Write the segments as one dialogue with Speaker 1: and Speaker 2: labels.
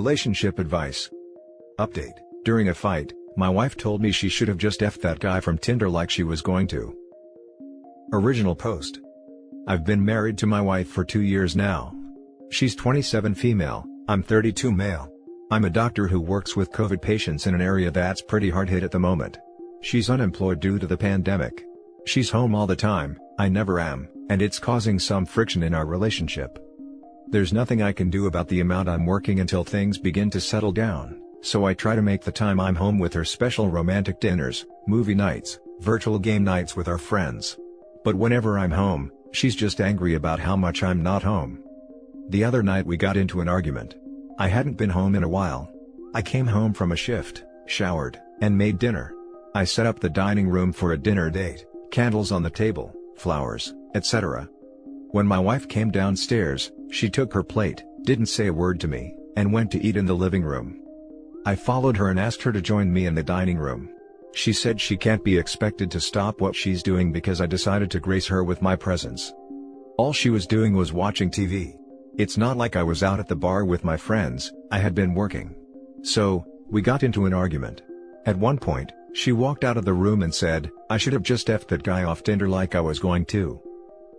Speaker 1: Relationship advice. Update. During a fight, my wife told me she should have just effed that guy from Tinder like she was going to. Original post. I've been married to my wife for 2 years now. She's 27 female, I'm 32 male. I'm a doctor who works with COVID patients in an area that's pretty hard hit at the moment. She's unemployed due to the pandemic. She's home all the time, I never am, and it's causing some friction in our relationship. There's nothing I can do about the amount I'm working until things begin to settle down, so I try to make the time I'm home with her special romantic dinners, movie nights, virtual game nights with our friends. But whenever I'm home, she's just angry about how much I'm not home. The other night we got into an argument. I hadn't been home in a while. I came home from a shift, showered, and made dinner. I set up the dining room for a dinner date, candles on the table, flowers, etc. When my wife came downstairs, she took her plate, didn't say a word to me, and went to eat in the living room. I followed her and asked her to join me in the dining room. She said she can't be expected to stop what she's doing because I decided to grace her with my presence. All she was doing was watching TV. It's not like I was out at the bar with my friends, I had been working. So, we got into an argument. At one point, she walked out of the room and said, I should have just effed that guy off Tinder like I was going to.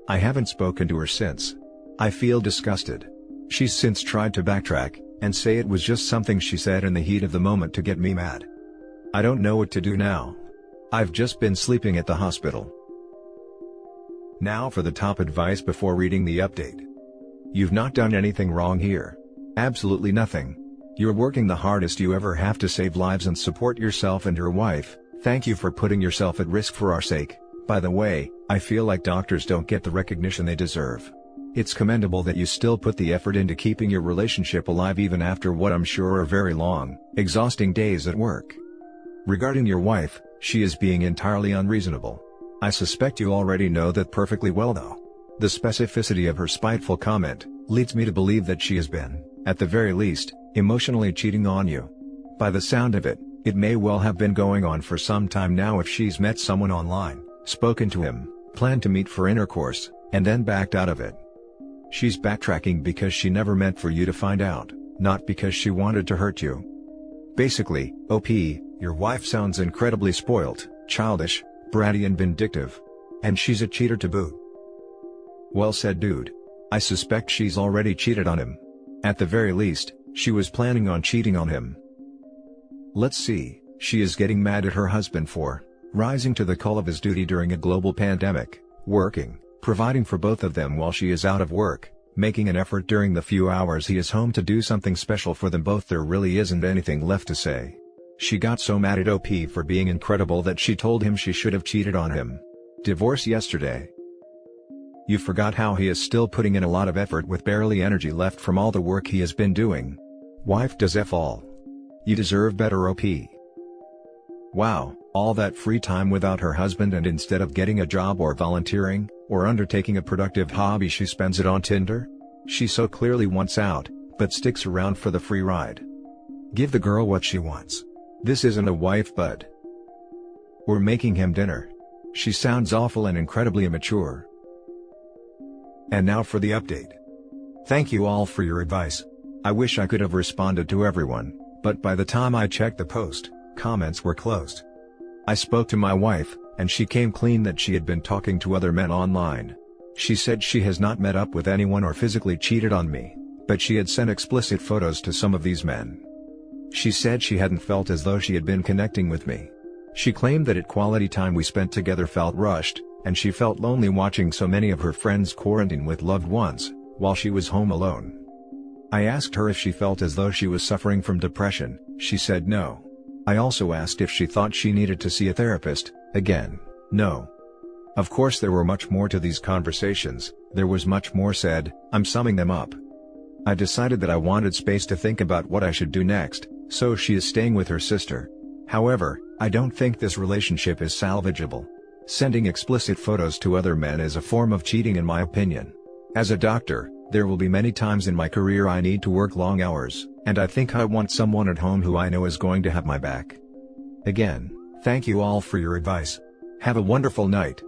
Speaker 1: I haven't spoken to her since. I feel disgusted. She's since tried to backtrack, and say it was just something she said in the heat of the moment to get me mad. I don't know what to do now. I've just been sleeping at the hospital. Now for the top advice before reading the update. You've not done anything wrong here. Absolutely nothing. You're working the hardest you ever have to save lives and support yourself and your wife. Thank you for putting yourself at risk for our sake. By the way, I feel like doctors don't get the recognition they deserve. It's commendable that you still put the effort into keeping your relationship alive even after what I'm sure are very long, exhausting days at work. Regarding your wife, she is being entirely unreasonable. I suspect you already know that perfectly well though. The specificity of her spiteful comment leads me to believe that she has been, at the very least, emotionally cheating on you. By the sound of it, it may well have been going on for some time now if she's met someone online, spoken to him, planned to meet for intercourse, and then backed out of it. She's backtracking because she never meant for you to find out, not because she wanted to hurt you. Basically, OP, your wife sounds incredibly spoilt, childish, bratty and vindictive. And she's a cheater to boot. Well said, dude. I suspect she's already cheated on him. At the very least, she was planning on cheating on him. Let's see, she is getting mad at her husband for rising to the call of his duty during a global pandemic, working, providing for both of them while she is out of work, making an effort during the few hours he is home to do something special for them both. There really isn't anything left to say. She got so mad at OP for being incredible that she told him she should have cheated on him. Divorce yesterday. You forgot how he is still putting in a lot of effort with barely energy left from all the work he has been doing. Wife does F all. You deserve better, OP. Wow, all that free time without her husband, and instead of getting a job or volunteering, or undertaking a productive hobby, she spends it on Tinder? She so clearly wants out, but sticks around for the free ride. Give the girl what she wants. This isn't a wife, bud. We're making him dinner. She sounds awful and incredibly immature. And now for the update. Thank you all for your advice. I wish I could have responded to everyone, but by the time I checked the post, comments were closed. I spoke to my wife, and she came clean that she had been talking to other men online. She said she has not met up with anyone or physically cheated on me, but she had sent explicit photos to some of these men. She said she hadn't felt as though she had been connecting with me. She claimed that quality time we spent together felt rushed, and she felt lonely watching so many of her friends quarantine with loved ones, while she was home alone. I asked her if she felt as though she was suffering from depression. She said no. I also asked if she thought she needed to see a therapist. Again, no. Of course there were much more to these conversations, there was much more said. I'm summing them up. I decided that I wanted space to think about what I should do next, so she is staying with her sister. However, I don't think this relationship is salvageable. Sending explicit photos to other men is a form of cheating in my opinion. As a doctor, there will be many times in my career I need to work long hours, and I think I want someone at home who I know is going to have my back. Again, thank you all for your advice. Have a wonderful night.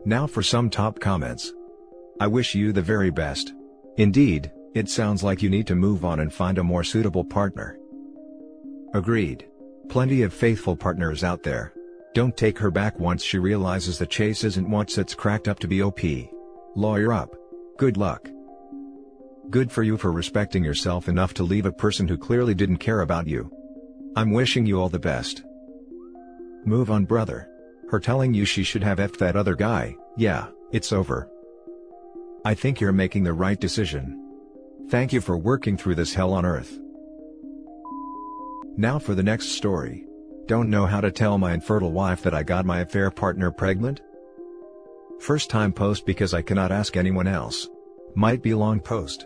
Speaker 1: Now for some top comments. I wish you the very best. Indeed, It sounds like you need to move on and find a more suitable partner. Agreed. Plenty of faithful partners out there. Don't take her back once she realizes the chase isn't what it's cracked up to be. Lawyer up. Good luck. Good for you for respecting yourself enough to leave a person who clearly didn't care about you. I'm wishing you all the best. Move on, brother. Her telling you she should have effed that other guy, yeah, it's over. I think you're making the right decision. Thank you for working through this hell on earth. Now for the next story. Don't know how to tell my infertile wife that I got my affair partner pregnant? First time post because I cannot ask anyone else. Might be long post.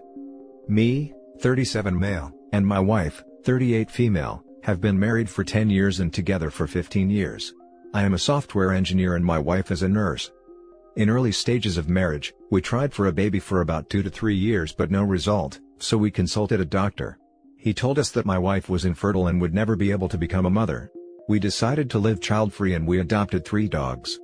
Speaker 1: Me, 37 male, and my wife, 38 female, have been married for 10 years and together for 15 years. I am a software engineer and my wife is a nurse. In early stages of marriage, we tried for a baby for about 2 to 3 years but no result, so we consulted a doctor. He told us that my wife was infertile and would never be able to become a mother. We decided to live child-free and we adopted 3 dogs.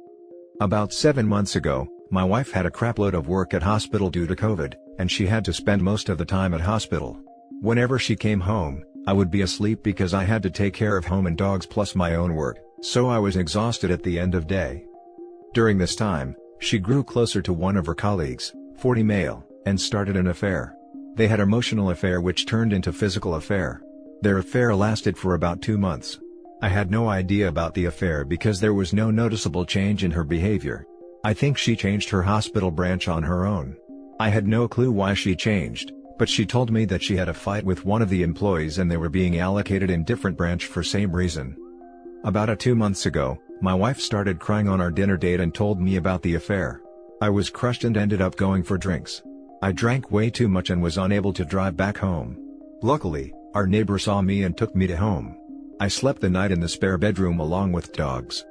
Speaker 1: About 7 months ago, my wife had a crapload of work at hospital due to COVID, and she had to spend most of the time at hospital. Whenever she came home, I would be asleep because I had to take care of home and dogs plus my own work, so I was exhausted at the end of day. During this time, she grew closer to one of her colleagues, 40 male, and started an affair. They had an emotional affair which turned into physical affair. Their affair lasted for about 2 months. I had no idea about the affair because there was no noticeable change in her behavior. I think she changed her hospital branch on her own. I had no clue why she changed, but she told me that she had a fight with one of the employees and they were being allocated in different branch for same reason. About 2 months ago, my wife started crying on our dinner date and told me about the affair. I was crushed and ended up going for drinks. I drank way too much and was unable to drive back home. Luckily, our neighbor saw me and took me to home. I slept the night in the spare bedroom along with dogs.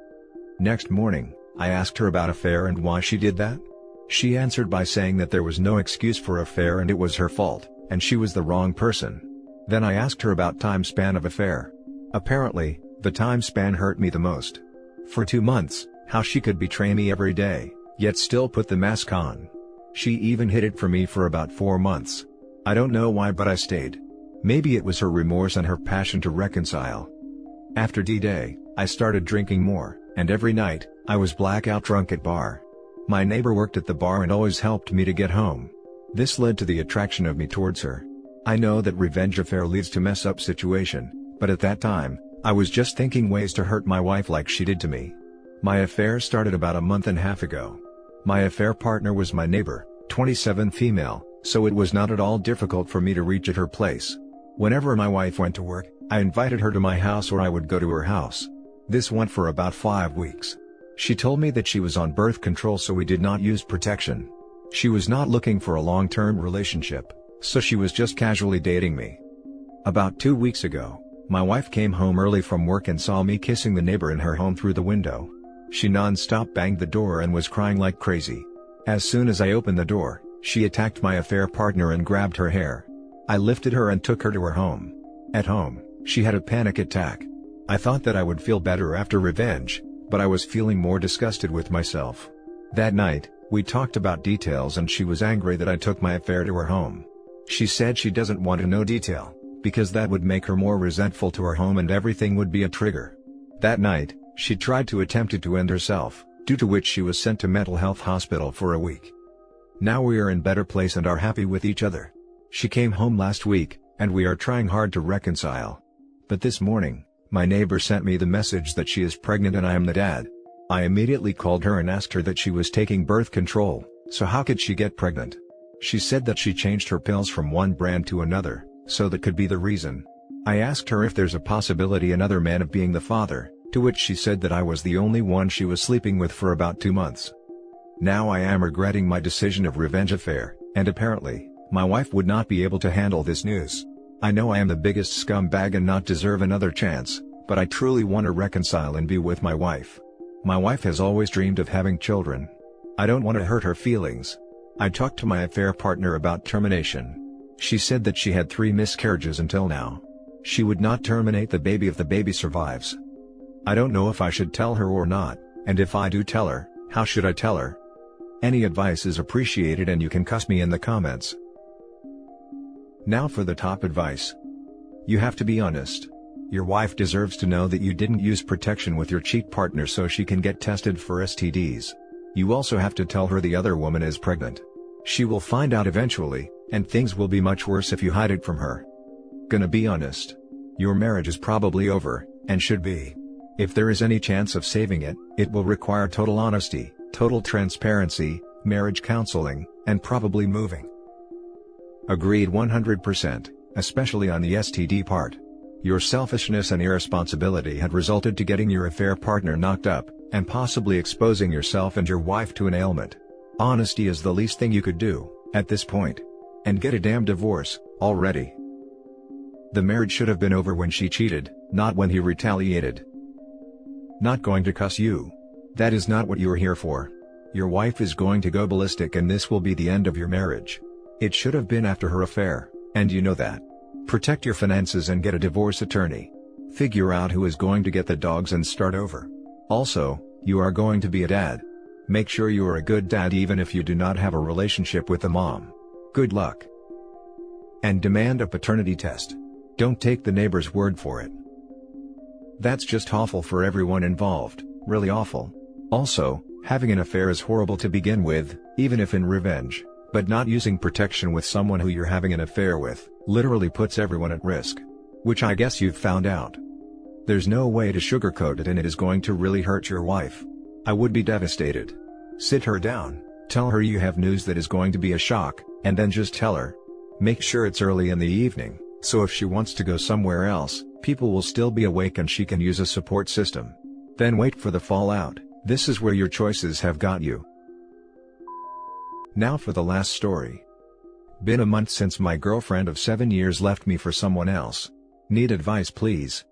Speaker 1: Next morning, I asked her about affair and why she did that. She answered by saying that there was no excuse for affair and it was her fault, and she was the wrong person. Then I asked her about time span of affair. Apparently, the time span hurt me the most. For 2 months, how she could betray me every day, yet still put the mask on. She even hid it from me for about 4 months. I don't know why but I stayed. Maybe it was her remorse and her passion to reconcile. After D-Day, I started drinking more, and every night, I was blackout drunk at bar. My neighbor worked at the bar and always helped me to get home. This led to the attraction of me towards her. I know that revenge affair leads to mess up situation, but at that time, I was just thinking ways to hurt my wife like she did to me. My affair started about a month and a half ago. My affair partner was my neighbor, 27 female, so it was not at all difficult for me to reach at her place. Whenever my wife went to work, I invited her to my house or I would go to her house. This went for about 5 weeks. She told me that she was on birth control so we did not use protection. She was not looking for a long-term relationship, so she was just casually dating me. About 2 weeks ago, my wife came home early from work and saw me kissing the neighbor in her home through the window. She non-stop banged the door and was crying like crazy. As soon as I opened the door, she attacked my affair partner and grabbed her hair. I lifted her and took her to her home. At home, she had a panic attack. I thought that I would feel better after revenge, but I was feeling more disgusted with myself. That night, we talked about details and she was angry that I took my affair to her home. She said she doesn't want to know detail, because that would make her more resentful to her home and everything would be a trigger. That night, she tried to attempt to end herself, due to which she was sent to mental health hospital for a week. Now we are in better place and are happy with each other. She came home last week, and we are trying hard to reconcile. But this morning, my neighbor sent me the message that she is pregnant and I am the dad. I immediately called her and asked her that she was taking birth control, so how could she get pregnant? She said that she changed her pills from one brand to another, so that could be the reason. I asked her if there's a possibility another man of being the father, to which she said that I was the only one she was sleeping with for about 2 months. Now I am regretting my decision of revenge affair, and apparently, my wife would not be able to handle this news. I know I am the biggest scumbag and not deserve another chance, but I truly want to reconcile and be with my wife. My wife has always dreamed of having children. I don't want to hurt her feelings. I talked to my affair partner about termination. She said that she had 3 miscarriages until now. She would not terminate the baby if the baby survives. I don't know if I should tell her or not, and if I do tell her, how should I tell her? Any advice is appreciated and you can cuss me in the comments. Now for the top advice. You have to be honest. Your wife deserves to know that you didn't use protection with your cheat partner so she can get tested for STDs. You also have to tell her the other woman is pregnant. She will find out eventually, and things will be much worse if you hide it from her. Gonna be honest. Your marriage is probably over, and should be. If there is any chance of saving it, it will require total honesty, total transparency, marriage counseling, and probably moving. Agreed 100%, especially on the STD part. Your selfishness and irresponsibility had resulted to getting your affair partner knocked up, and possibly exposing yourself and your wife to an ailment. Honesty is the least thing you could do, at this point. And get a damn divorce, already. The marriage should have been over when she cheated, not when he retaliated. Not going to cuss you. That is not what you're here for. Your wife is going to go ballistic and this will be the end of your marriage. It should have been after her affair, and you know that. Protect your finances and get a divorce attorney. Figure out who is going to get the dogs and start over. Also, you are going to be a dad. Make sure you are a good dad even if you do not have a relationship with the mom. Good luck. And demand a paternity test. Don't take the neighbor's word for it. That's just awful for everyone involved, really awful. Also, having an affair is horrible to begin with, even if in revenge, but not using protection with someone who you're having an affair with, literally puts everyone at risk. Which I guess you've found out. There's no way to sugarcoat it and it is going to really hurt your wife. I would be devastated. Sit her down, tell her you have news that is going to be a shock, and then just tell her. Make sure it's early in the evening, so if she wants to go somewhere else, people will still be awake and she can use a support system. Then wait for the fallout. This is where your choices have got you. Now for the last story. Been a month since my girlfriend of 7 years left me for someone else. Need advice please.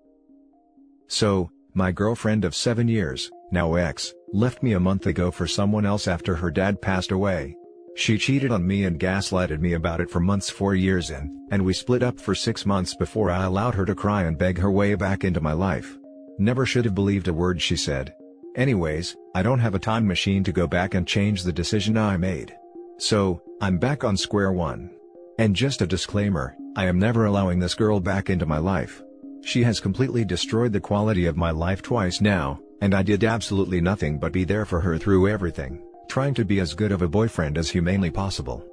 Speaker 1: So, my girlfriend of 7 years, now ex, left me a month ago for someone else after her dad passed away. She cheated on me and gaslighted me about it for months 4 years in, and we split up for 6 months before I allowed her to cry and beg her way back into my life. Never should have believed a word she said. Anyways, I don't have a time machine to go back and change the decision I made. So, I'm back on square one. And just a disclaimer, I am never allowing this girl back into my life. She has completely destroyed the quality of my life twice now, and I did absolutely nothing but be there for her through everything, trying to be as good of a boyfriend as humanly possible.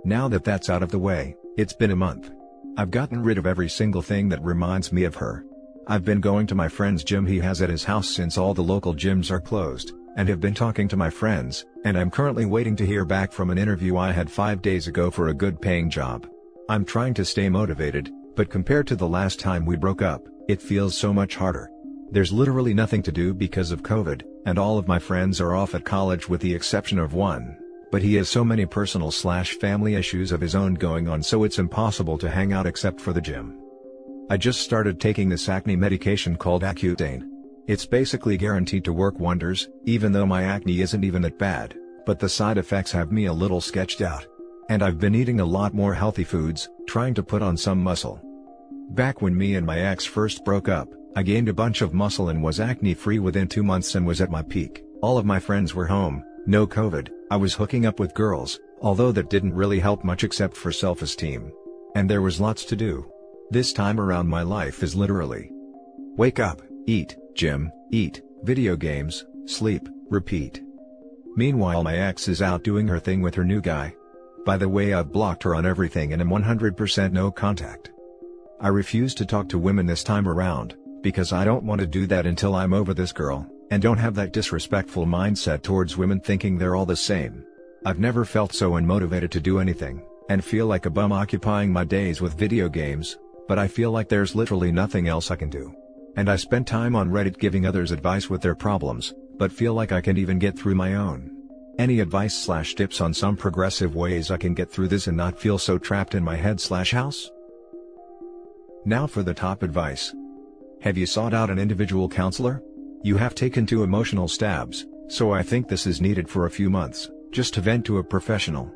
Speaker 1: Now that that's out of the way, it's been a month. I've gotten rid of every single thing that reminds me of her. I've been going to my friend's gym he has at his house since all the local gyms are closed, and have been talking to my friends, and I'm currently waiting to hear back from an interview I had 5 days ago for a good paying job. I'm trying to stay motivated, but compared to the last time we broke up, it feels so much harder. There's literally nothing to do because of COVID, and all of my friends are off at college with the exception of one, but he has so many personal/family issues of his own going on so it's impossible to hang out except for the gym. I just started taking this acne medication called Accutane. It's basically guaranteed to work wonders, even though my acne isn't even that bad, but the side effects have me a little sketched out. And I've been eating a lot more healthy foods, trying to put on some muscle. Back when me and my ex first broke up, I gained a bunch of muscle and was acne-free within 2 months and was at my peak. All of my friends were home, no COVID, I was hooking up with girls, although that didn't really help much except for self-esteem. And there was lots to do. This time around my life is literally wake up, eat, gym, eat, video games, sleep, repeat. Meanwhile my ex is out doing her thing with her new guy. By the way, I've blocked her on everything and am 100% no contact. I refuse to talk to women this time around, because I don't want to do that until I'm over this girl, and don't have that disrespectful mindset towards women thinking they're all the same. I've never felt so unmotivated to do anything, and feel like a bum occupying my days with video games, but I feel like there's literally nothing else I can do. And I spent time on Reddit giving others advice with their problems, but feel like I can't even get through my own. Any advice/tips on some progressive ways I can get through this and not feel so trapped in my head/house? Now for the top advice. Have you sought out an individual counselor? You have taken 2 emotional stabs, so I think this is needed for a few months, just to vent to a professional.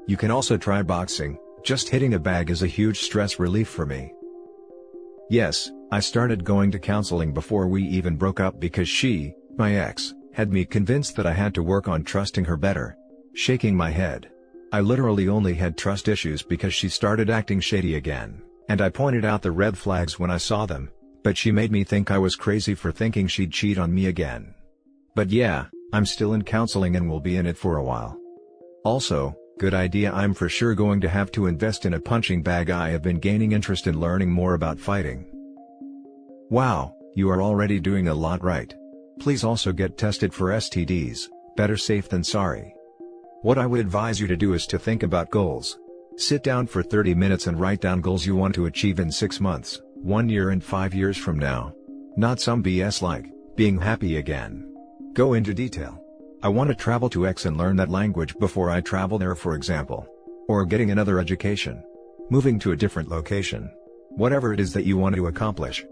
Speaker 1: You can also try boxing, just hitting a bag is a huge stress relief for me. Yes, I started going to counseling before we even broke up because she, my ex, had me convinced that I had to work on trusting her better. Shaking my head. I literally only had trust issues because she started acting shady again, and I pointed out the red flags when I saw them, but she made me think I was crazy for thinking she'd cheat on me again. But yeah, I'm still in counseling and will be in it for a while. Also, good idea, I'm for sure going to have to invest in a punching bag. I have been gaining interest in learning more about fighting. Wow, you are already doing a lot right. Please also get tested for STDs, better safe than sorry. What I would advise you to do is to think about goals. Sit down for 30 minutes and write down goals you want to achieve in 6 months, 1 year and 5 years from now. Not some BS like, being happy again. Go into detail. I want to travel to X and learn that language before I travel there, for example. Or getting another education. Moving to a different location. Whatever it is that you want to accomplish.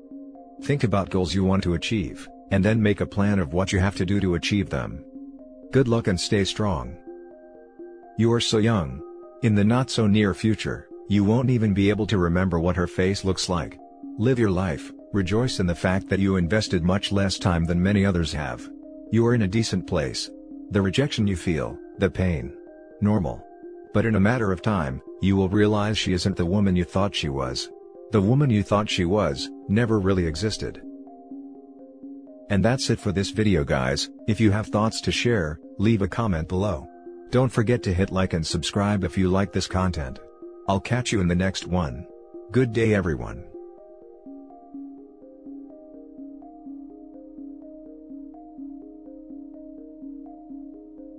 Speaker 1: Think about goals you want to achieve, and then make a plan of what you have to do to achieve them. Good luck and stay strong. You are so young. In the not so near future, you won't even be able to remember what her face looks like. Live your life, rejoice in the fact that you invested much less time than many others have. You are in a decent place. The rejection you feel, the pain. Normal. But in a matter of time, you will realize she isn't the woman you thought she was. The woman you thought she was, never really existed. And that's it for this video, guys. If you have thoughts to share, leave a comment below. Don't forget to hit like and subscribe if you like this content. I'll catch you in the next one. Good day, everyone.